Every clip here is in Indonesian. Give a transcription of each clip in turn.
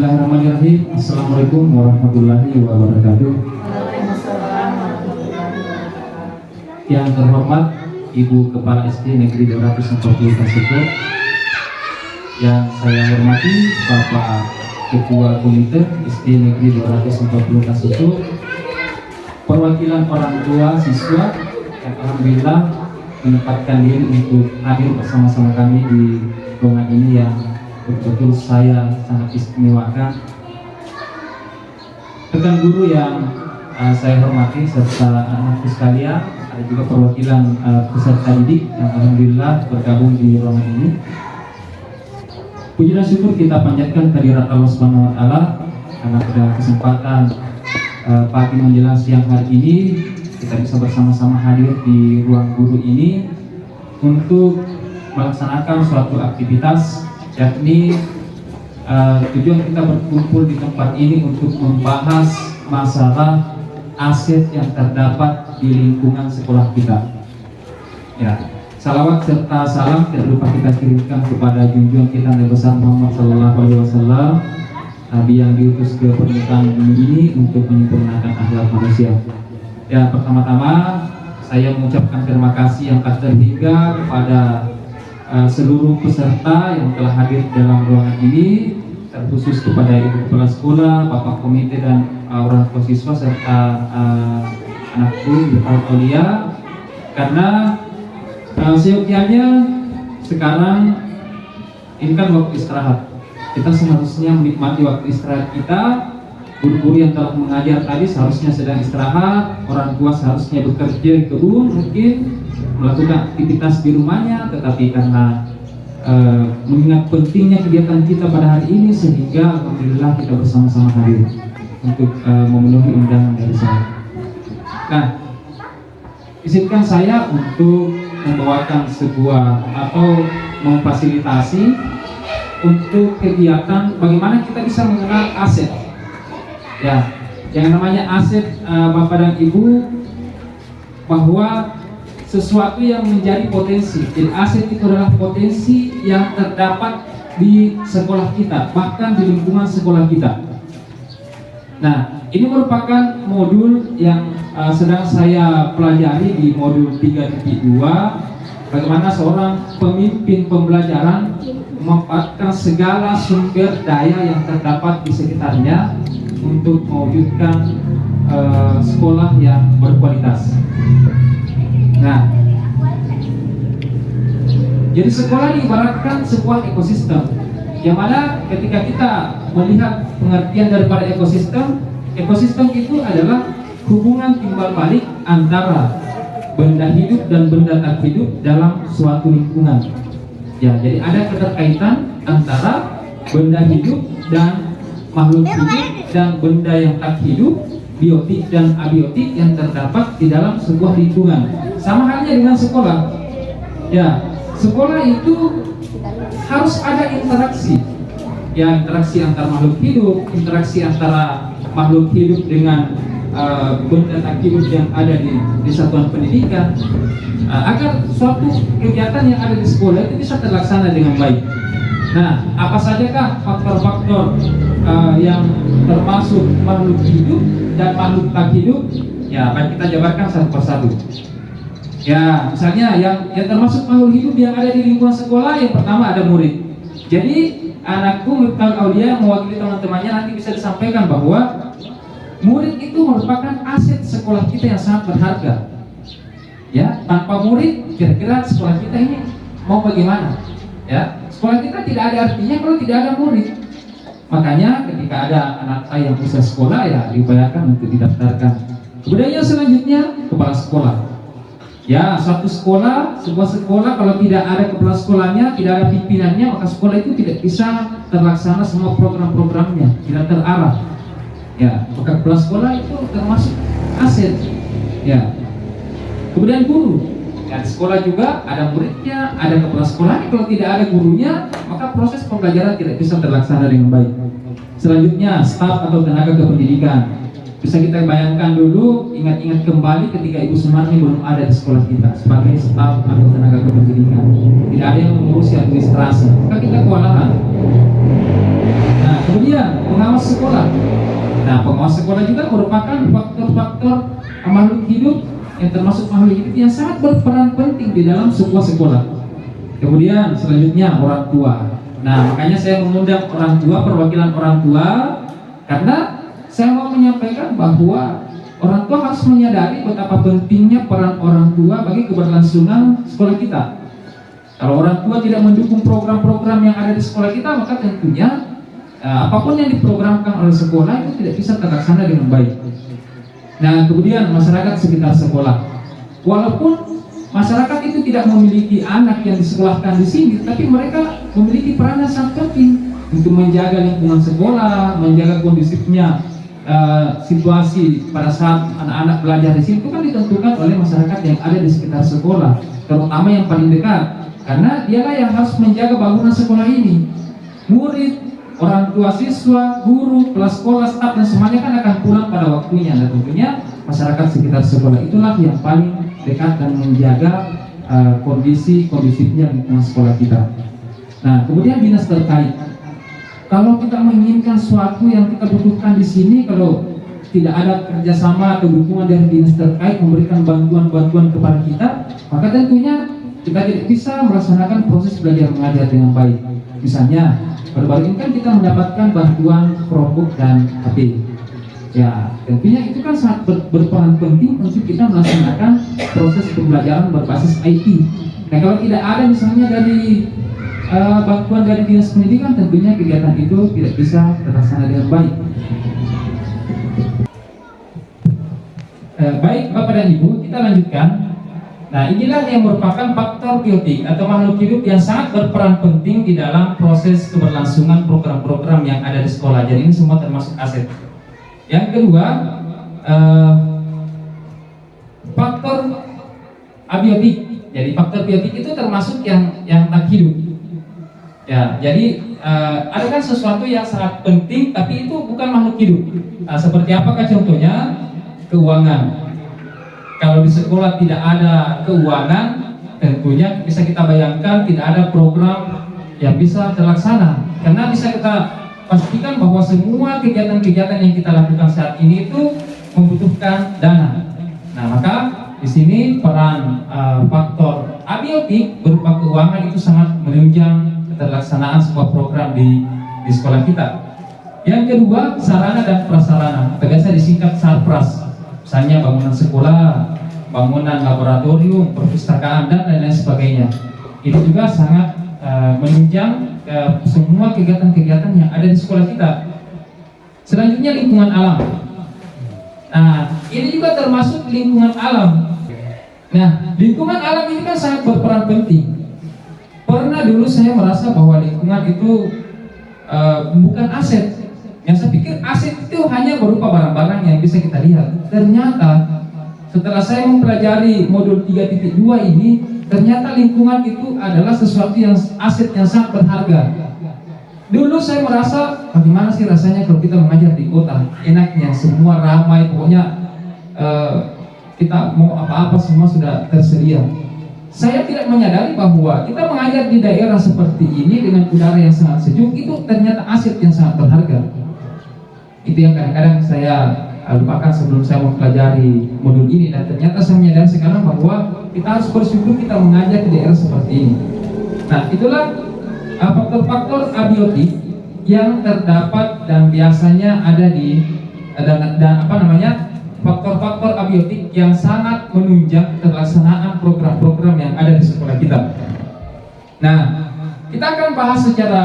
Bismillahirrahmanirrahim. Assalamualaikum warahmatullahi wabarakatuh. Yang terhormat Ibu Kepala SD Negeri 240 Kasutu, yang saya hormati Bapak Ketua Komite SD Negeri 240 Kasutu, perwakilan orang tua siswa yang alhamdulillah menyempatkan diri untuk hadir bersama-sama kami di ruangan ini yang betul-betul saya sangat istimewakan. Rekan guru yang saya hormati serta anak-anakku sekalian, ada juga perwakilan peserta didik yang alhamdulillah bergabung di ruangan ini. Puji dan syukur kita panjatkan kehadirat Allah Subhanahu wa taala karena pada kesempatan pagi menjelang siang hari ini kita bisa bersama-sama hadir di ruang guru ini untuk melaksanakan suatu aktivitas, yakni tujuan kita berkumpul di tempat ini untuk membahas masalah aset yang terdapat di lingkungan sekolah kita. Ya, salawat serta salam tidak lupa kita kirimkan kepada junjungan kita Nabi besar Muhammad SAW, Nabi yang diutus ke permukaan bumi ini untuk menyempurnakan akhlak manusia. Ya, pertama-tama saya mengucapkan terima kasih yang tak terhingga kepada seluruh peserta yang telah hadir dalam ruangan ini, terkhusus kepada Ibu Kepala Sekolah, Bapak Komite dan orang tua siswa serta anakku Ibu Aulia, karena seyogyanya sekarang ini kan waktu istirahat. Kita seharusnya menikmati waktu istirahat kita. Guru-guru yang telah mengajar tadi seharusnya sedang istirahat, orang tua seharusnya bekerja di kebun, mungkin melakukan aktivitas di rumahnya, tetapi karena mengingat pentingnya kegiatan kita pada hari ini, sehingga alhamdulillah kita bersama-sama hadir untuk memenuhi undangan dari saya. Nah, izinkan saya untuk membawakan sebuah atau memfasilitasi untuk kegiatan bagaimana kita bisa mengenal aset. Ya, yang namanya aset Bapak dan Ibu, bahwa sesuatu yang menjadi potensi. Jadi aset itu adalah potensi yang terdapat di sekolah kita, bahkan di lingkungan sekolah kita. Nah, ini merupakan modul yang sedang saya pelajari di modul 3.2, bagaimana seorang pemimpin pembelajaran memanfaatkan segala sumber daya yang terdapat di sekitarnya untuk mewujudkan sekolah yang berkualitas. Nah, jadi sekolah diibaratkan sebuah ekosistem, yang mana ketika kita melihat pengertian daripada ekosistem, ekosistem itu adalah hubungan timbal balik antara benda hidup dan benda tak hidup dalam suatu lingkungan. Ya, jadi ada keterkaitan antara benda hidup dan makhluk hidup dan benda yang tak hidup, biotik dan abiotik yang terdapat di dalam sebuah lingkungan. Sama halnya dengan sekolah. Ya, sekolah itu harus ada interaksi. Ya, interaksi antara makhluk hidup, interaksi antara makhluk hidup dengan benda tak hidup yang ada di satuan pendidikan, agar suatu kegiatan yang ada di sekolah itu bisa terlaksana dengan baik. Nah, apa sajakah faktor-faktor yang termasuk makhluk hidup dan makhluk tak hidup? Ya, akan kita jabarkan satu persatu. Ya, misalnya yang termasuk makhluk hidup yang ada di lingkungan sekolah, yang pertama ada murid. Jadi anakku Miftahul Aulia mewakili teman-temannya nanti bisa disampaikan bahwa murid itu merupakan aset sekolah kita yang sangat berharga. Ya, tanpa murid kira-kira sekolah kita ini mau bagaimana? Ya, sekolah kita tidak ada artinya kalau tidak ada murid. Makanya ketika ada anak saya yang usia sekolah, ya diupayakan untuk didaftarkan. Kemudian yang selanjutnya kepala sekolah. Ya, suatu sekolah, sebuah sekolah kalau tidak ada kepala sekolahnya, tidak ada pimpinannya, maka sekolah itu tidak bisa terlaksana semua program-programnya, tidak terarah. Ya, maka kepala sekolah itu termasuk aset. Ya. Kemudian guru. Ya, di sekolah juga ada muridnya, ada kepala sekolahnya. Kalau tidak ada gurunya, maka proses pembelajaran tidak bisa terlaksana dengan baik. Selanjutnya, staf atau tenaga kependidikan. Bisa kita bayangkan dulu, ingat-ingat kembali ketika Ibu Sumarni belum ada di sekolah kita sebagai staf atau tenaga kependidikan. Tidak ada yang mengurusi administrasi, maka kita kewalahan. Nah, kemudian pengawas sekolah. Nah, pengawas sekolah juga merupakan faktor-faktor makhluk hidup yang termasuk makhluk hidup yang sangat berperan penting di dalam sebuah sekolah. Kemudian selanjutnya orang tua. Nah, makanya saya mengundang orang tua, perwakilan orang tua, karena saya mau menyampaikan bahwa orang tua harus menyadari betapa pentingnya peran orang tua bagi keberlangsungan sekolah kita. Kalau orang tua tidak mendukung program-program yang ada di sekolah kita, maka tentunya apapun yang diprogramkan oleh sekolah itu tidak bisa terlaksana dengan baik. Nah, kemudian masyarakat sekitar sekolah. Walaupun masyarakat itu tidak memiliki anak yang disekolahkan di sini, tapi mereka memiliki peranan sangat penting untuk menjaga lingkungan sekolah, menjaga kondusifnya situasi pada saat anak-anak belajar di sini. Itu kan ditentukan oleh masyarakat yang ada di sekitar sekolah, terutama yang paling dekat, karena dialah yang harus menjaga bangunan sekolah ini. Murid, orang tua siswa, guru, kelas sekolah, staf, dan semuanya kan akan pulang pada waktunya. Dan tentunya masyarakat sekitar sekolah itulah yang paling dekat dan menjaga kondusifnya lingkungan sekolah kita. Nah, kemudian dinas terkait. Kalau kita menginginkan sesuatu yang kita butuhkan di sini, kalau tidak ada kerjasama atau dukungan dari dinas terkait memberikan bantuan-bantuan kepada kita, maka tentunya kita tidak bisa melaksanakan proses belajar mengajar dengan baik. Misalnya, baru-baru ini kan kita mendapatkan bantuan Chromebook dan HP. Ya, tentunya itu kan sangat berperan penting untuk kita melaksanakan proses pembelajaran berbasis IT. Nah, kalau tidak ada misalnya dari bantuan dari dinas pendidikan, tentunya kegiatan itu tidak bisa terlaksana dengan baik. Baik Bapak dan Ibu, kita lanjutkan. Nah, inilah yang merupakan faktor biotik atau makhluk hidup yang sangat berperan penting di dalam proses keberlangsungan program-program yang ada di sekolah. Jadi ini semua termasuk aset. Yang kedua, faktor abiotik. Jadi faktor biotik itu termasuk yang tak hidup. Ya, jadi ada kan sesuatu yang sangat penting, tapi itu bukan makhluk hidup. Seperti apakah contohnya? Keuangan. Kalau di sekolah tidak ada keuangan, tentunya bisa kita bayangkan tidak ada program yang bisa terlaksana. Karena bisa kita pastikan bahwa semua kegiatan-kegiatan yang kita lakukan saat ini itu membutuhkan dana. Nah, maka di sini peran faktor abiotik berupa keuangan itu sangat menunjang keterlaksanaan sebuah program di sekolah kita. Yang kedua, sarana dan prasarana, atau biasa disingkat sarpras. Misalnya bangunan sekolah, bangunan laboratorium, perpustakaan, dan lain-lain sebagainya. Itu juga sangat menunjang semua kegiatan-kegiatan yang ada di sekolah kita. Selanjutnya lingkungan alam. Nah, ini juga termasuk lingkungan alam. Nah, lingkungan alam ini kan sangat berperan penting. Pernah dulu saya merasa bahwa lingkungan itu bukan aset. Yang saya pikir aset itu hanya berupa barang-barang yang bisa kita lihat. Ternyata setelah saya mempelajari modul 3.2 ini, ternyata lingkungan itu adalah sesuatu yang aset yang sangat berharga. Dulu saya merasa bagaimana sih rasanya kalau kita mengajar di kota, enaknya semua ramai, pokoknya kita mau apa-apa semua sudah tersedia. Saya tidak menyadari bahwa kita mengajar di daerah seperti ini dengan udara yang sangat sejuk, itu ternyata aset yang sangat berharga. Itu yang kadang-kadang saya lupakan sebelum saya mempelajari modul ini, dan ternyata saya menyadari sekarang bahwa kita harus bersyukur kita mengajar di daerah seperti ini. Nah, itulah faktor-faktor abiotik yang terdapat dan biasanya ada di faktor-faktor abiotik yang sangat menunjang pelaksanaan program-program yang ada di sekolah kita. Nah, kita akan bahas secara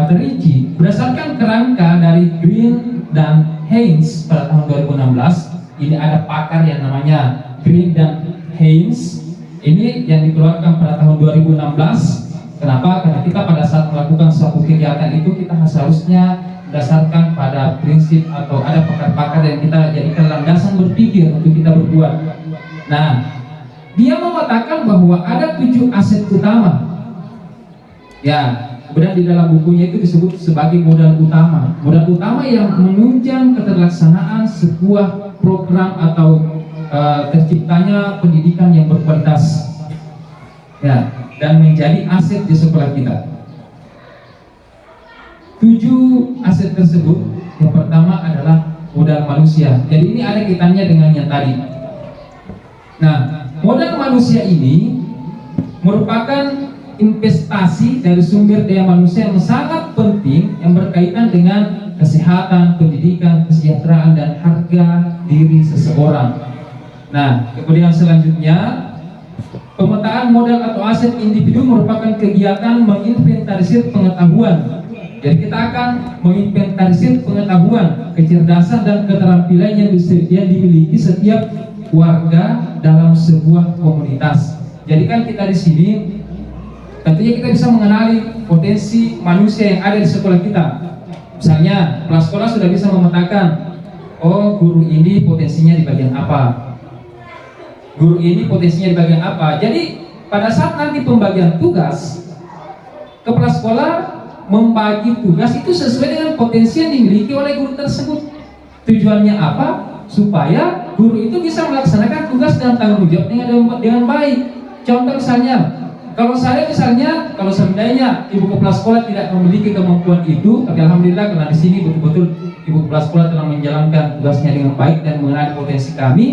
terinci berdasarkan kerangka dari Green dan Haynes pada tahun 2016. Ini ada pakar yang namanya Green dan Haynes. Ini yang dikeluarkan pada tahun 2016. Kenapa? Karena kita pada saat melakukan suatu kegiatan itu kita seharusnya berdasarkan pada prinsip atau ada pakar-pakar yang kita jadikan landasan berpikir untuk kita berbuat. Nah, dia mengatakan bahwa ada 7 aset utama. Ya, kemudian di dalam bukunya itu disebut sebagai modal utama. Modal utama yang menunjang keterlaksanaan sebuah program atau terciptanya pendidikan yang berkualitas. Ya, dan menjadi aset di sekolah kita. 7 aset tersebut. Yang pertama adalah modal manusia. Jadi ini ada kaitannya dengan yang tadi. Nah, modal manusia ini merupakan investasi dari sumber daya manusia yang sangat penting yang berkaitan dengan kesehatan, pendidikan, kesejahteraan, dan harga diri seseorang. Nah, kemudian selanjutnya, pemetaan modal atau aset individu merupakan kegiatan menginventarisir pengetahuan. Jadi kita akan menginventarisir pengetahuan, kecerdasan, dan keterampilan yang dimiliki setiap warga dalam sebuah komunitas. Jadi kan kita di sini tentunya kita bisa mengenali potensi manusia yang ada di sekolah kita. Misalnya, kepala sekolah sudah bisa memetakan, oh guru ini potensinya di bagian apa, guru ini potensinya di bagian apa. Jadi pada saat nanti pembagian tugas, kepala sekolah membagi tugas itu sesuai dengan potensi yang dimiliki oleh guru tersebut. Tujuannya apa? Supaya guru itu bisa melaksanakan tugas dan tanggung jawab dengan baik. Contoh misalnya, kalau seandainya ibu kepala sekolah tidak memiliki kemampuan itu, tapi alhamdulillah karena di sini betul-betul ibu kepala sekolah telah menjalankan tugasnya dengan baik dan mengenali potensi kami.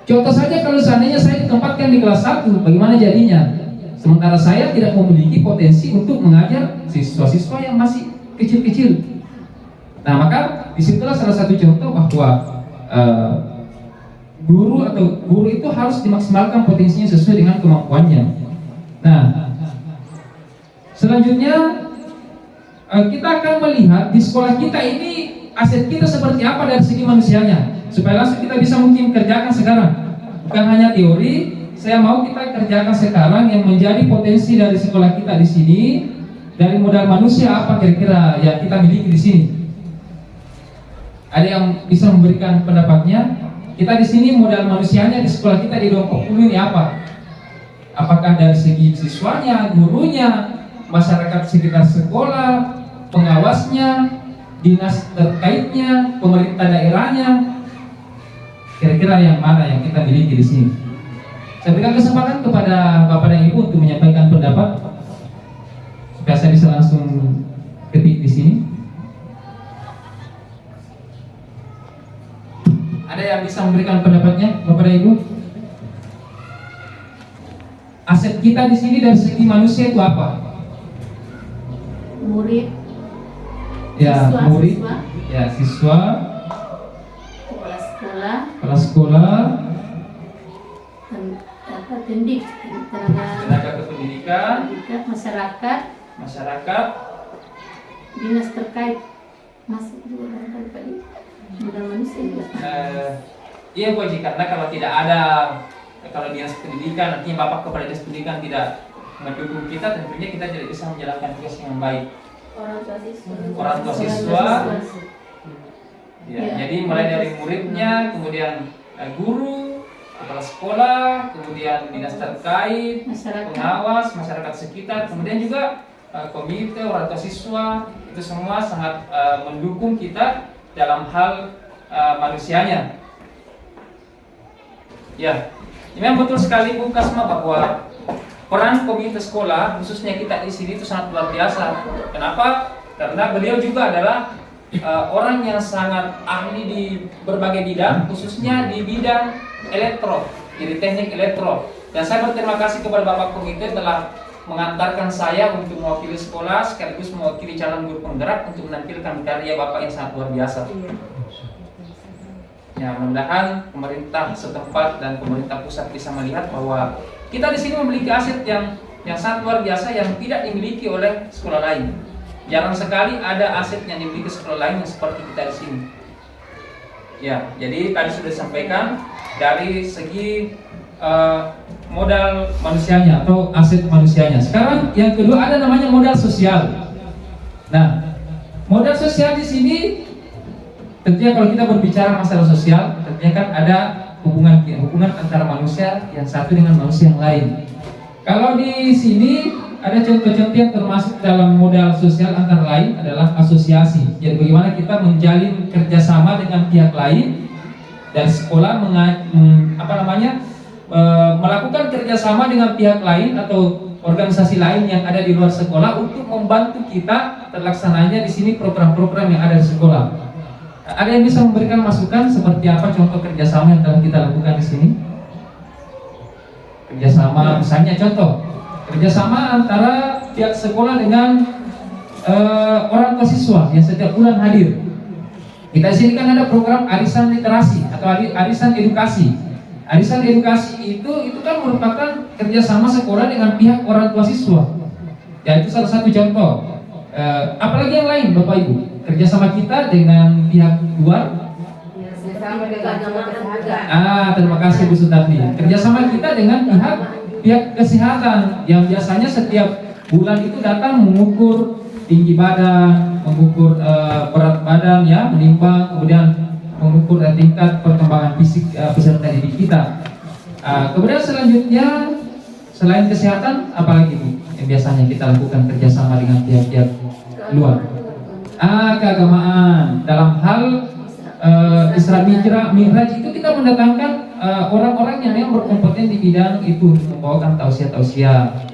Contoh saja, kalau seandainya saya ditempatkan di kelas 1, bagaimana jadinya? Sementara saya tidak memiliki potensi untuk mengajar siswa-siswa yang masih kecil-kecil. Nah, maka disitulah salah satu contoh bahwa guru itu harus dimaksimalkan potensinya sesuai dengan kemampuannya. Nah, selanjutnya kita akan melihat di sekolah kita ini aset kita seperti apa dari segi manusianya, supaya langsung kita bisa mungkin kerjakan sekarang. Bukan hanya teori, saya mau kita kerjakan sekarang yang menjadi potensi dari sekolah kita di sini. Dari modal manusia apa kira-kira yang kita miliki di sini? Ada yang bisa memberikan pendapatnya? Kita di sini modal manusianya di sekolah kita di Dongkok Ulu ini apa? Apakah dari segi siswanya, gurunya, masyarakat sekitar sekolah, pengawasnya, dinas terkaitnya, pemerintah daerahnya? Kira-kira yang mana yang kita miliki di sini? Saya berikan kesempatan kepada Bapak dan Ibu untuk menyampaikan pendapat supaya saya bisa langsung ketik di sini. Ada yang bisa memberikan pendapatnya, Bapak dan Ibu? Aset kita di sini dari segi manusia itu apa? Murid. Ya, Siswa, murid. siswa. Ya, siswa. Kepala sekolah. Kepala sekolah. Tenaga kependidikan. Masyarakat. Dinas terkait. Masuk juga barangkali Pak. Modal manusia juga. Iya Bu Haji, karena kalau tidak ada, kalau dinas pendidikan, artinya Bapak kepala dinas pendidikan tidak mendukung kita, tentunya kita tidak bisa menjalankan tugas dengan baik. Orang tua siswa. Ya, jadi mulai dari muridnya, kemudian guru, kepala sekolah, kemudian dinas terkait, pengawas, masyarakat sekitar, kemudian juga komite, orang tua siswa, itu semua sangat mendukung kita dalam hal manusianya. Ya, memang betul sekali Bu Kasma bahwa peran komite sekolah, khususnya kita di sini itu sangat luar biasa. Kenapa? Karena beliau juga adalah orang yang sangat ahli di berbagai bidang, khususnya di bidang elektro, jadi teknik elektro. Dan saya berterima kasih kepada Bapak Komite telah mengantarkan saya untuk mewakili sekolah sekaligus mewakili calon guru penggerak untuk menampilkan karya Bapak yang sangat luar biasa. Ya, mudah-mudahan pemerintah setempat dan pemerintah pusat bisa melihat bahwa kita di sini memiliki aset yang sangat luar biasa yang tidak dimiliki oleh sekolah lain. Jarang sekali ada aset yang dimiliki sekolah lain yang seperti kita di sini. Ya, jadi tadi sudah disampaikan dari segi modal manusianya atau aset manusianya. Sekarang yang kedua ada namanya modal sosial. Nah, modal sosial di sini tentunya kalau kita berbicara masalah sosial, tentunya kan ada hubungan antara manusia yang satu dengan manusia yang lain. Kalau di sini ada contoh-contoh yang termasuk dalam modal sosial antara lain adalah asosiasi. Jadi bagaimana kita menjalin kerjasama dengan pihak lain dan sekolah melakukan kerjasama dengan pihak lain atau organisasi lain yang ada di luar sekolah untuk membantu kita terlaksananya di sini program-program yang ada di sekolah. Ada yang bisa memberikan masukan seperti apa contoh kerjasama yang telah kita lakukan di sini? Kerjasama, misalnya contoh kerjasama antara pihak sekolah dengan orang tua siswa yang setiap bulan hadir. Kita di sini kan ada program arisan literasi atau arisan edukasi. Arisan edukasi itu kan merupakan kerjasama sekolah dengan pihak orang tua siswa. Ya, itu salah satu contoh. Apalagi yang lain, Bapak Ibu, kerjasama kita dengan pihak luar. Terima kasih Bu Sutarni. Kerjasama kita dengan pihak kesehatan yang biasanya setiap bulan itu datang mengukur tinggi badan, mengukur berat badan, ya, menimbang, kemudian mengukur tingkat perkembangan fisik peserta didik kita. Kemudian selanjutnya selain kesehatan, apalagi Bu yang biasanya kita lakukan kerjasama dengan pihak-pihak luar? Keagamaan. Dalam hal Isra Mi'raj itu kita mendatangkan orang-orang yang berkompeten di bidang itu untuk membawakan tausiah-tausiah.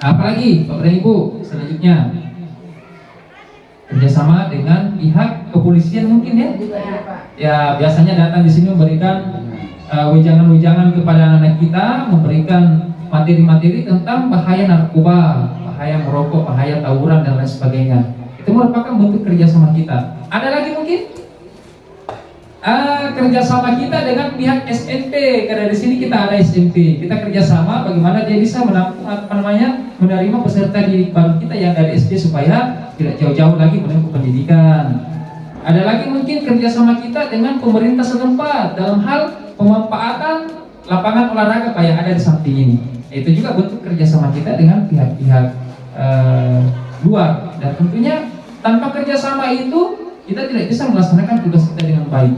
Apalagi Bapak dan Ibu, selanjutnya kerjasama dengan pihak kepolisian mungkin, ya. Ya, biasanya datang di sini memberikan wejangan-wejangan kepada anak kita, memberikan materi-materi tentang bahaya narkoba, bahaya merokok, bahaya tawuran dan lain sebagainya. Itu merupakan bentuk kerjasama kita. Ada lagi mungkin kerjasama kita dengan pihak SMP, karena di sini kita ada SMP. Kita kerjasama bagaimana dia bisa menampung menerima peserta didik baru kita yang dari SD supaya tidak jauh-jauh lagi menempuh pendidikan. Ada lagi mungkin kerjasama kita dengan pemerintah setempat dalam hal pemanfaatan lapangan olahraga yang ada di samping ini. Itu juga bentuk kerjasama kita dengan pihak-pihak luar. Dan tentunya tanpa kerjasama itu kita tidak bisa melaksanakan tugas kita dengan baik.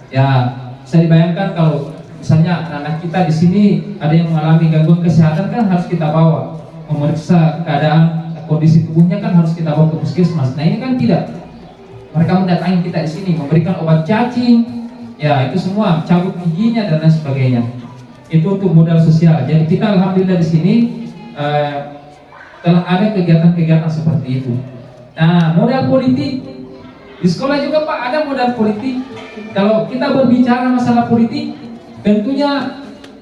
Ya, bisa dibayangkan kalau misalnya anak-anak kita di sini ada yang mengalami gangguan kesehatan, kan harus kita bawa memeriksa keadaan kondisi tubuhnya, kan harus kita bawa ke puskesmas. Nah ini kan tidak. Mereka mendatangi kita di sini, memberikan obat cacing, ya itu semua, cabut giginya dan lain sebagainya. Itu untuk modal sosial. Jadi kita alhamdulillah di sini telah ada kegiatan-kegiatan seperti itu. Nah, modal politik di sekolah juga Pak ada modal politik. Kalau kita berbicara masalah politik, tentunya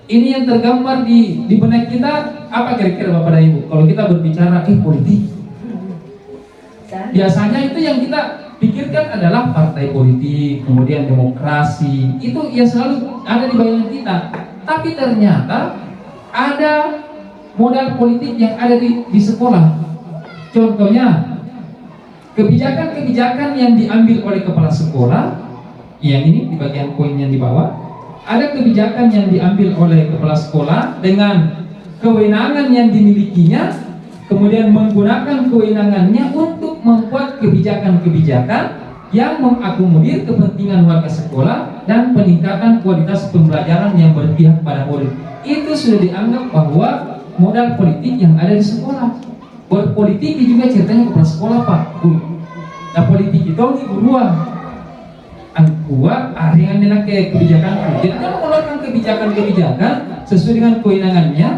ini yang tergambar di benak kita apa kira-kira Bapak dan Ibu? Kalau kita berbicara politik, biasanya itu yang kita pikirkan adalah partai politik, kemudian demokrasi. Itu yang selalu ada di bayangan kita. Tapi ternyata ada modal politik yang ada di sekolah. Contohnya kebijakan-kebijakan yang diambil oleh kepala sekolah, yang ini di bagian poin yang di bawah, ada kebijakan yang diambil oleh kepala sekolah dengan kewenangan yang dimilikinya, kemudian menggunakan kewenangannya untuk membuat kebijakan-kebijakan yang mengakomodir kepentingan warga sekolah dan peningkatan kualitas pembelajaran yang berpihak pada murid. Itu sudah dianggap bahwa modal politik yang ada di sekolah. Berpolitik juga ceritanya kepala sekolah Pak. Nah politik itu ini beruang. Angkuat arian dengan kebijakan. Jadi kalau mengeluarkan kebijakan-kebijakan sesuai dengan kewenangannya.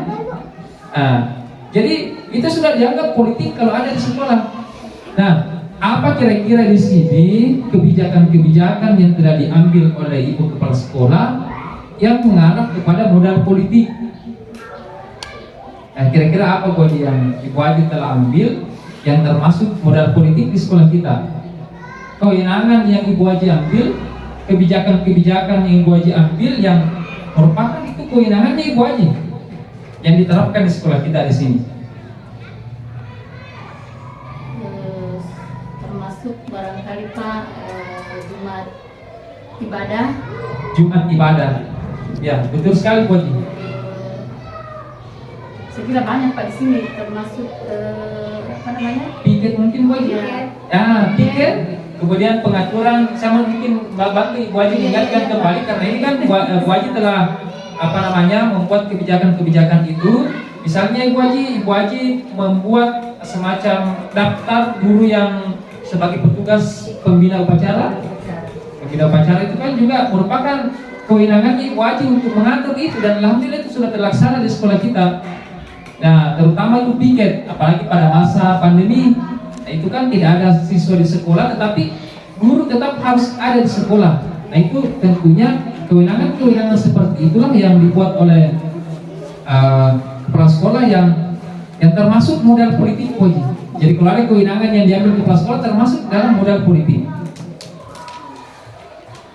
Jadi itu sudah dianggap politik kalau ada di sekolah. Nah, apa kira-kira di sini kebijakan-kebijakan yang telah diambil oleh ibu kepala sekolah yang mengarah kepada modal politik? Nah, kira-kira apa Ibu yang Ibu Haji telah ambil yang termasuk modal politik di sekolah kita? Kewenangan yang Ibu Haji ambil, kebijakan-kebijakan yang Ibu Haji ambil yang merupakan itu kewenangannya Ibu Haji yang diterapkan di sekolah kita di sini. Termasuk barangkali Pak Jumat ibadah. Jumat ibadah, ya betul sekali Bu Haji. Saya kira banyak Pak di sini, termasuk apa namanya? Piket mungkin Bu Haji. Ya, piket. Kemudian pengaturan, saya mungkin bantu Ibu Haji ingatkan kembali karena ini kan Bu Haji telah membuat kebijakan-kebijakan itu. Misalnya Ibu Haji membuat semacam daftar guru yang sebagai petugas pembina upacara. Pembina upacara itu kan juga merupakan kewenangan Ibu Haji untuk mengatur itu, dan alhamdulillah itu sudah terlaksana di sekolah kita. Nah, terutama itu piket, apalagi pada masa pandemi. Nah, itu kan tidak ada siswa di sekolah, tetapi guru tetap harus ada di sekolah. Nah, itu tentunya kewenangan seperti itulah yang dibuat oleh kepala sekolah yang termasuk modal politik, Koji. Jadi kalau ada kewenangan yang diambil kepala sekolah termasuk dalam modal politik.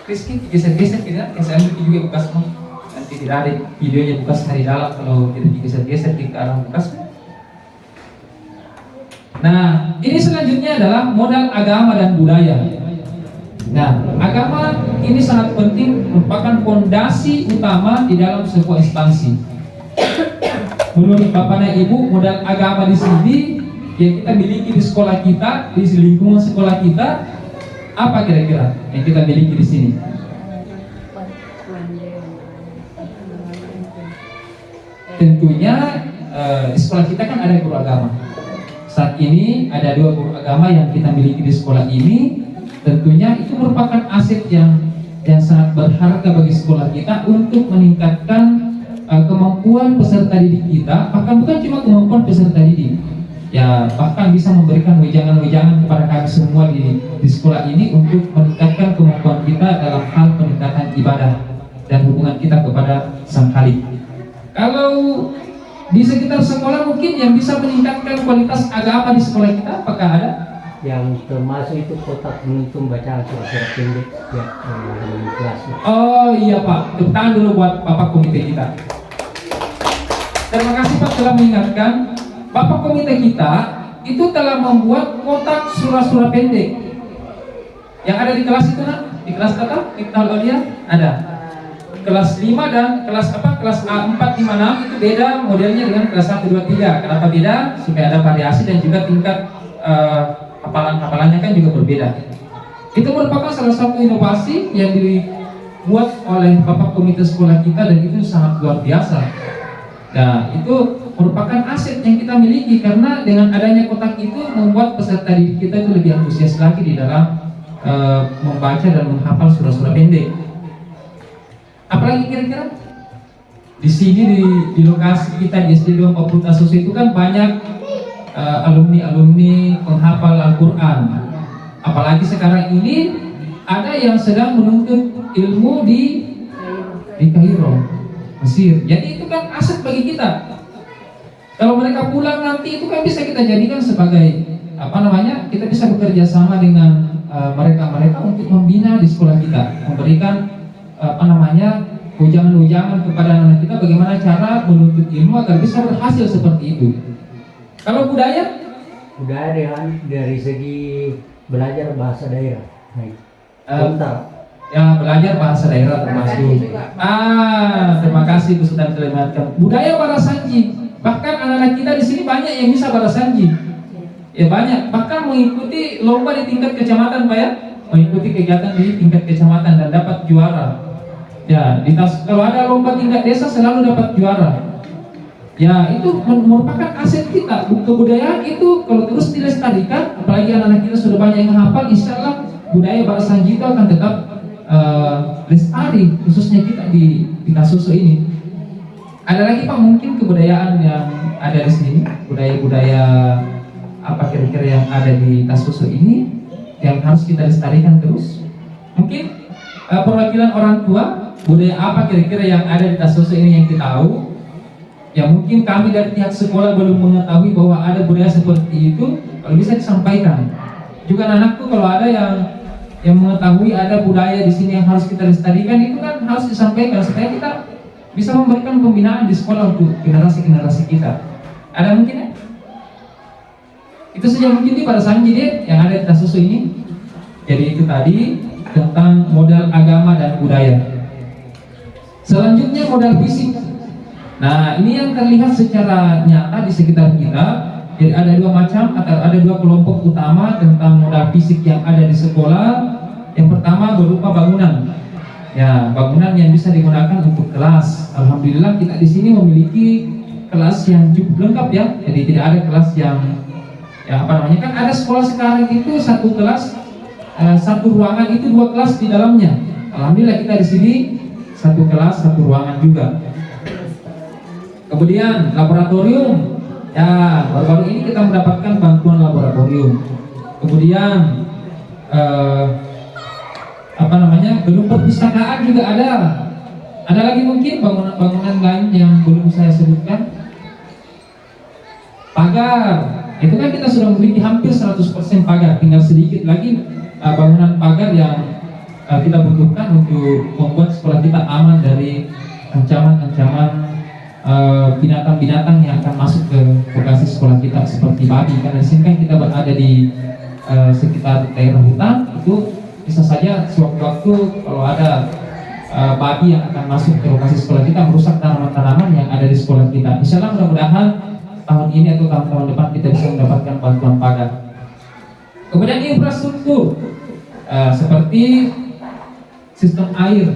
Rizky, geser-geser tidak? Saya ambil juga bekasmu. Nanti tidak ada videonya bekas dari dalam kalau tidak digeser-geser ke arah bekas. Nah, ini selanjutnya adalah modal agama dan budaya. Nah, agama ini sangat penting, merupakan fondasi utama di dalam sebuah instansi. Menurut Bapak dan Ibu, modal agama di sini yang kita miliki di sekolah kita, di lingkungan sekolah kita, apa kira-kira yang kita miliki di sini? Tentunya di sekolah kita kan ada guru agama. Saat ini ada 2 guru agama yang kita miliki di sekolah ini. Tentunya itu merupakan aset yang sangat berharga bagi sekolah kita untuk meningkatkan kemampuan peserta didik kita. Bahkan bukan cuma kemampuan peserta didik, ya bahkan bisa memberikan wejangan-wejangan kepada kami semua di sekolah ini untuk meningkatkan kemampuan kita dalam hal peningkatan ibadah dan hubungan kita kepada Sang Khalik. Kalau di sekitar sekolah mungkin yang bisa meningkatkan kualitas agama di sekolah kita, apakah ada? Yang termasuk itu kotak penuntun bacaan surat-surat pendek ya di kelas. Oh iya Pak, tepuk tangan dulu buat Bapak komite kita. Terima kasih Pak telah mengingatkan. Bapak komite kita itu telah membuat kotak surat-surat pendek yang ada di kelas itu, nak? Di kelas apa? Iqtal Aulia ada. Kelas 5 dan kelas kelas A4, 5, 6 itu beda modelnya dengan kelas 1, 2, 3. Kenapa beda? Supaya ada variasi dan juga tingkat hafalannya kan juga berbeda. Itu merupakan salah satu inovasi yang dibuat oleh Bapak komite sekolah kita dan itu sangat luar biasa. Nah, itu merupakan aset yang kita miliki karena dengan adanya kotak itu membuat peserta didik kita itu lebih antusias lagi di dalam membaca dan menghafal surat-surat pendek. Apalagi kira-kira di sini di lokasi kita di SD 24 Tasus itu kan banyak alumni penghafal Al-Quran. Apalagi sekarang ini ada yang sedang menuntut ilmu di Kairo, Mesir. Jadi itu kan aset bagi kita. Kalau mereka pulang nanti itu kan bisa kita jadikan sebagai kita bisa bekerja sama dengan mereka untuk membina di sekolah kita, memberikan ujangan-ujangan kepada anak kita bagaimana cara menuntut ilmu agar bisa berhasil seperti itu. Kalau budaya dari segi belajar bahasa daerah. Ya belajar bahasa daerah termasuk. Terima kasih Bu Sultan Selimatkan. Budaya Barasanji. Bahkan anak-anak kita di sini banyak yang bisa Barasanji. Ya banyak. Bahkan mengikuti lomba di tingkat kecamatan, Pak ya. Mengikuti kegiatan di tingkat kecamatan dan dapat juara. Ya, kalau ada lomba tingkat desa selalu dapat juara. Ya, itu merupakan aset kita. Kebudayaan itu kalau terus dilestarikan, apalagi anak-anak kita sudah banyak yang hafal, insya Allah budaya Barasanji itu akan tetap lestari, khususnya kita di Kasuso ini. Ada lagi Pak mungkin kebudayaan yang ada di sini, budaya-budaya apa kira-kira yang ada di Kasuso ini yang harus kita lestarikan terus? Mungkin perwakilan orang tua, budaya apa kira-kira yang ada di Kasuso ini yang kita tahu? Ya mungkin kami dari pihak sekolah belum mengetahui bahwa ada budaya seperti itu, kalau bisa disampaikan. Juga anakku kalau ada yang mengetahui ada budaya di sini yang harus kita lestarikan, itu kan harus disampaikan supaya kita bisa memberikan pembinaan di sekolah untuk generasi-generasi kita. Ada mungkin ya? Itu saja mungkin di Barasanji deh yang ada di Kasuso ini. Jadi itu tadi tentang modal agama dan budaya. Selanjutnya modal fisik. Nah, ini yang terlihat secara nyata di sekitar kita. Jadi ada 2 macam atau ada 2 kelompok utama tentang modal fisik yang ada di sekolah. Yang pertama berupa bangunan. Ya, bangunan yang bisa digunakan untuk kelas. Alhamdulillah kita di sini memiliki kelas yang cukup lengkap ya. Jadi tidak ada kelas yang kan ada sekolah sekarang itu satu kelas satu ruangan itu 2 kelas di dalamnya. Alhamdulillah kita di sini satu kelas satu ruangan juga. Kemudian laboratorium Ya, baru-baru ini kita mendapatkan bantuan laboratorium. Kemudian gedung perpustakaan juga ada. Ada lagi mungkin bangunan-bangunan lain yang belum saya sebutkan. Pagar, itu kan kita sudah memiliki hampir 100% pagar, tinggal sedikit lagi bangunan pagar yang kita butuhkan untuk membuat sekolah kita aman dari ancaman-ancaman binatang-binatang yang akan masuk ke lokasi sekolah kita seperti babi. Karena di sini kan kita berada di sekitar daerah hutan, itu bisa saja sewaktu-waktu kalau ada babi yang akan masuk ke lokasi sekolah kita merusak tanaman-tanaman yang ada di sekolah kita. Insyaallah mudah-mudahan tahun ini atau tahun-tahun depan kita bisa mendapatkan bantuan pagar. Kemudian infrastruktur seperti sistem air.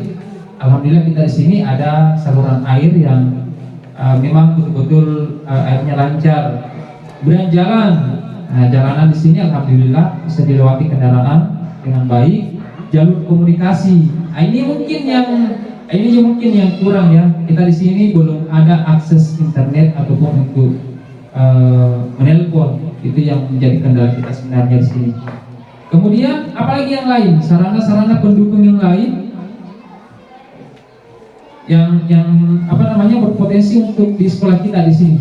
Alhamdulillah kita di sini ada saluran air yang memang betul-betul airnya lancar. Kemudian jalan, jalanan di sini alhamdulillah bisa dilewati kendaraan dengan baik. Jalur komunikasi, ini mungkin yang kurang ya. Kita di sini belum ada akses internet ataupun untuk menelpon, itu yang menjadi kendala kita sebenarnya di sini. Kemudian apalagi yang lain, sarana-sarana pendukung yang lain yang berpotensi untuk di sekolah kita di sini.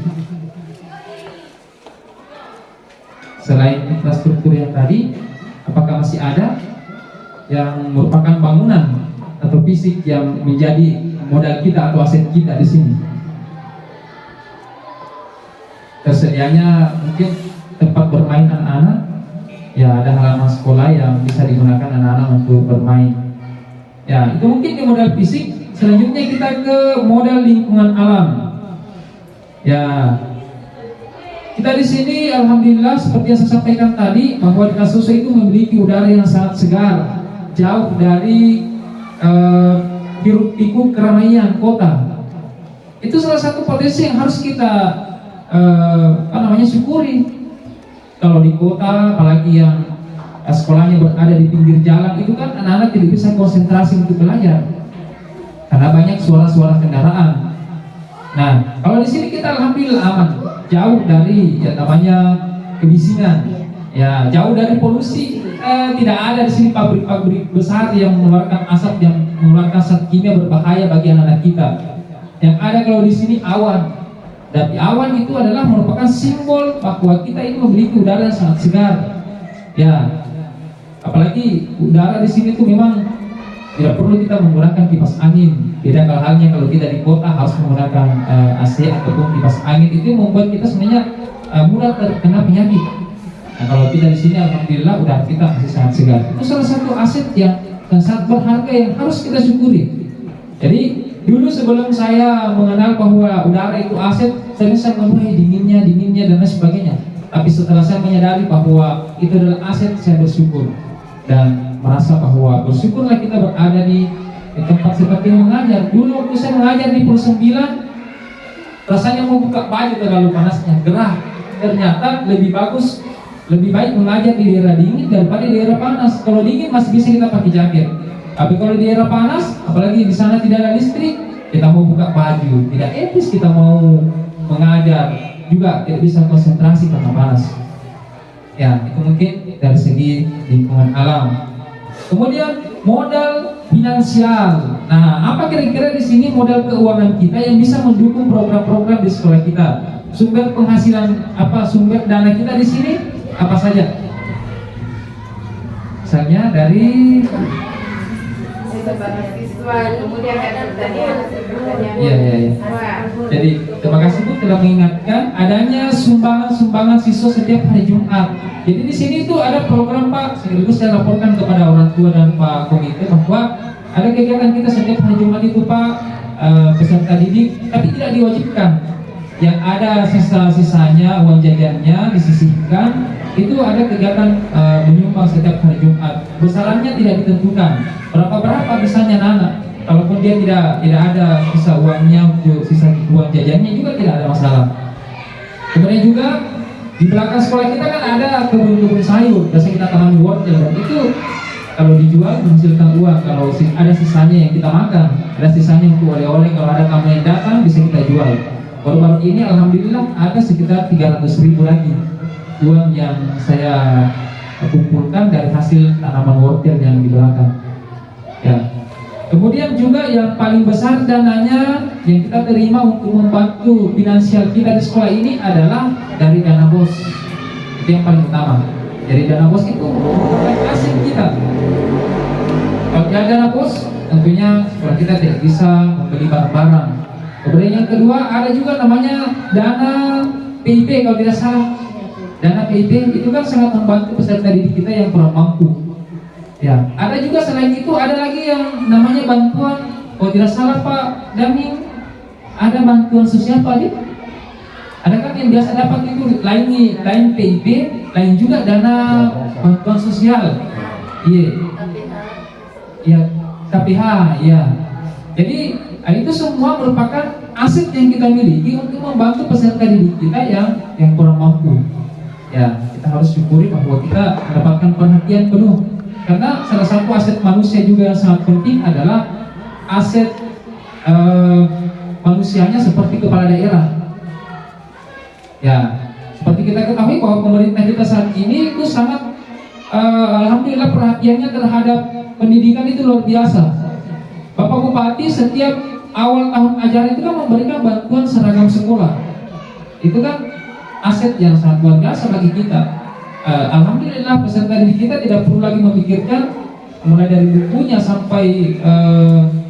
Selain infrastruktur yang tadi, apakah masih ada yang merupakan bangunan atau fisik yang menjadi modal kita atau aset kita di sini? Tersedianya mungkin tempat bermain anak-anak, ya ada halaman sekolah yang bisa digunakan anak-anak untuk bermain. Ya, itu mungkin di modal fisik. Selanjutnya kita ke modal lingkungan alam. Ya, kita di sini alhamdulillah seperti yang saya sampaikan tadi bahwa Desa itu memiliki udara yang sangat segar, jauh dari hiruk-pikuk keramaian kota. Itu salah satu potensi yang harus kita syukuri. Kalau di kota, apalagi yang sekolahnya berada di pinggir jalan, itu kan anak-anak tidak bisa konsentrasi untuk belajar karena banyak suara-suara kendaraan. Nah, kalau di sini kita alhamdulillah aman, jauh dari kebisingan, ya jauh dari polusi. Tidak ada di sini pabrik-pabrik besar yang mengeluarkan asap kimia berbahaya bagi anak-anak kita. Yang ada kalau di sini awan. Dan awan itu adalah merupakan simbol bahwa kita itu memiliki udara yang sangat segar. Ya, apalagi udara di sini itu memang tidak perlu kita menggunakan kipas angin. Beda halnya kalau kita di kota harus menggunakan AC ataupun kipas angin, itu membuat kita sebenarnya mudah terkena penyakit. Nah, kalau kita di sini alhamdulillah udara kita masih sangat segar. Itu salah satu aset yang sangat berharga yang harus kita syukuri. Jadi dulu sebelum saya mengenal bahwa udara itu aset, saya bisa mengenai dinginnya dan lain sebagainya. Tapi setelah saya menyadari bahwa itu adalah aset, saya bersyukur dan merasa bahwa bersyukurlah kita berada di tempat seperti mengajar. Dulu waktu saya mengajar di Pulau 9, rasanya mau buka baju terlalu panasnya, gerah. Ternyata lebih baik mengajar di daerah dingin daripada di daerah panas. Kalau dingin masih bisa kita pakai jaket. Tapi kalau di daerah panas, apalagi di sana tidak ada listrik, kita mau buka baju, tidak etis. Kita mau mengajar juga tidak bisa konsentrasi karena panas. Ya, itu mungkin dari segi lingkungan alam. Kemudian modal finansial. Nah, apa kira-kira di sini modal keuangan kita yang bisa mendukung program-program di sekolah kita? Sumber penghasilan sumber dana kita di sini apa saja? Misalnya dari siswa, kemudian ada pertanian. Iya. Jadi terima kasih Bu telah mengingatkan adanya sumbangan siswa setiap hari Jumat. Jadi di sini itu ada program Pak, sekaligus saya laporkan kepada orang tua dan Pak Komite bahwa ada kegiatan kita setiap hari Jumat itu Pak, peserta didik, tapi tidak diwajibkan. Yang ada sisa-sisanya uang jajannya disisihkan, itu ada kegiatan menyumbang setiap hari Jumat. Besarannya tidak ditentukan. Berapa bisanya anak. Kalaupun dia tidak ada sisa uangnya untuk sisa uang jajannya juga tidak ada masalah. Kemudian juga di belakang sekolah kita kan ada kebun-kebun sayur, biasa kita tanam wortel, dan itu kalau dijual menghasilkan uang. Kalau ada sisanya yang kita makan, ada sisanya untuk oleh-oleh, kalau ada tamu yang datang bisa kita jual. baru-baru ini alhamdulillah ada sekitar 300.000 lagi uang yang saya kumpulkan dari hasil tanaman wortel yang di belakang. Ya. Kemudian juga yang paling besar dananya yang kita terima untuk membantu finansial kita di sekolah ini adalah dari dana BOS. Itu yang paling utama. Dari dana BOS itu merupakan aset kita. Kalau tidak ada dana BOS, tentunya sekolah kita tidak bisa membeli barang-barang. Kemudian yang kedua ada juga namanya dana PIP kalau tidak salah. Dana PIP itu kan sangat membantu peserta didik kita yang kurang mampu. Ya, ada juga selain itu ada lagi yang namanya bantuan. Oh tidak salah Pak Daming, ada bantuan sosial Pak Adit. Ada kan yang biasa dapat itu lain PIP, lain juga dana bantuan sosial. Iya. Ya, KPH, ya. Jadi itu semua merupakan aset yang kita miliki untuk membantu peserta didik kita yang kurang mampu. Ya, kita harus syukuri bahwa kita mendapatkan perhatian penuh. Karena salah satu aset manusia juga yang sangat penting adalah aset manusianya seperti kepala daerah. Ya, seperti kita ketahui bahwa pemerintah kita saat ini itu sangat alhamdulillah perhatiannya terhadap pendidikan itu luar biasa. Bapak Bupati setiap awal tahun ajaran itu kan memberikan bantuan seragam sekolah. Itu kan aset yang sangat luar biasa bagi kita. Alhamdulillah peserta didik kita tidak perlu lagi memikirkan mulai dari bukunya sampai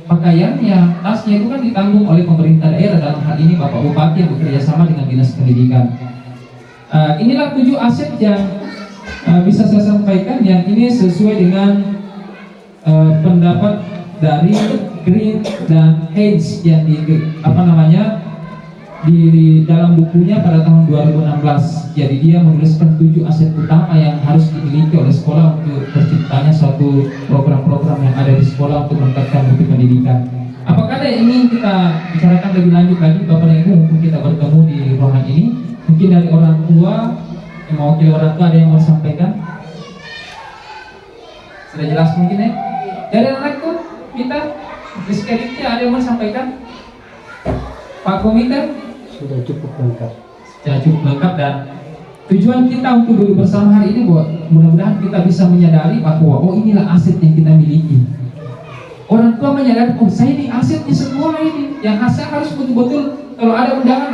pakaiannya, tasnya itu kan ditanggung oleh pemerintah daerah, dalam hal ini Bapak Bupati yang bekerja sama dengan Dinas Pendidikan. Inilah 7 aset yang bisa saya sampaikan, yang ini sesuai dengan pendapat dari Green dan Haynes yang di dalam bukunya pada tahun 2016. Jadi dia menuliskan 7 aset utama yang harus dimiliki oleh sekolah untuk terciptanya suatu program-program yang ada di sekolah untuk meningkatkan mutu pendidikan. Apakah ada yang ingin kita bicarakan lebih lanjut lagi Bapak dan Ibu mumpung kita bertemu di ruangan ini? Mungkin dari orang tua, yang mewakili orang tua ada yang mau sampaikan? Sudah jelas mungkin ya? Dari anak tuh kita sekali ada yang mau sampaikan? Pak Komite? Sudah cukup lengkap. Sudah cukup lengkap, dan tujuan kita untuk duduk bersama hari ini bahwa mudah-mudahan kita bisa menyadari bahwa oh inilah aset yang kita miliki. Orang tua menyadari oh saya ini asetnya sekolah ini, yang saya harus betul-betul kalau ada undangan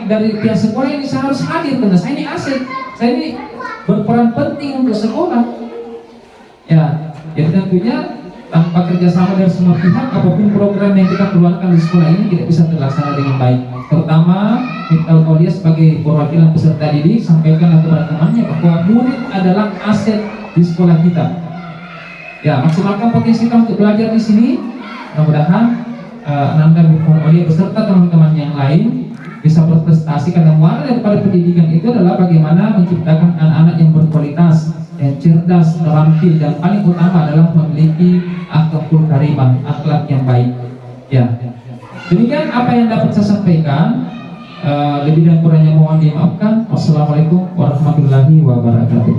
dari pihak sekolah ini saya harus hadir karena saya ini aset, saya ini berperan penting untuk sekolah. Ya, jadi tentunya tanpa kerjasama dari semua pihak, apapun program yang kita keluarkan di sekolah ini tidak bisa terlaksana dengan baik. Terutama Miftahul Aulia sebagai perwakilan peserta didik sampaikan kepada temannya bahwa murid adalah aset di sekolah kita. Ya, maksimalkan potensi kita untuk belajar di sini. Mudah-mudahan Ananda Miftahul Aulia beserta teman-teman yang lain bisa berprestasi, karena muara daripada pendidikan itu adalah bagaimana menciptakan anak-anak yang berkualitas, yang cerdas, terampil, dan paling utama adalah memiliki akhlakul karimah, akhlak yang baik. Ya, demikian apa yang dapat saya sampaikan. Lebih dan kurangnya mohon dimaafkan. Wassalamualaikum warahmatullahi wabarakatuh.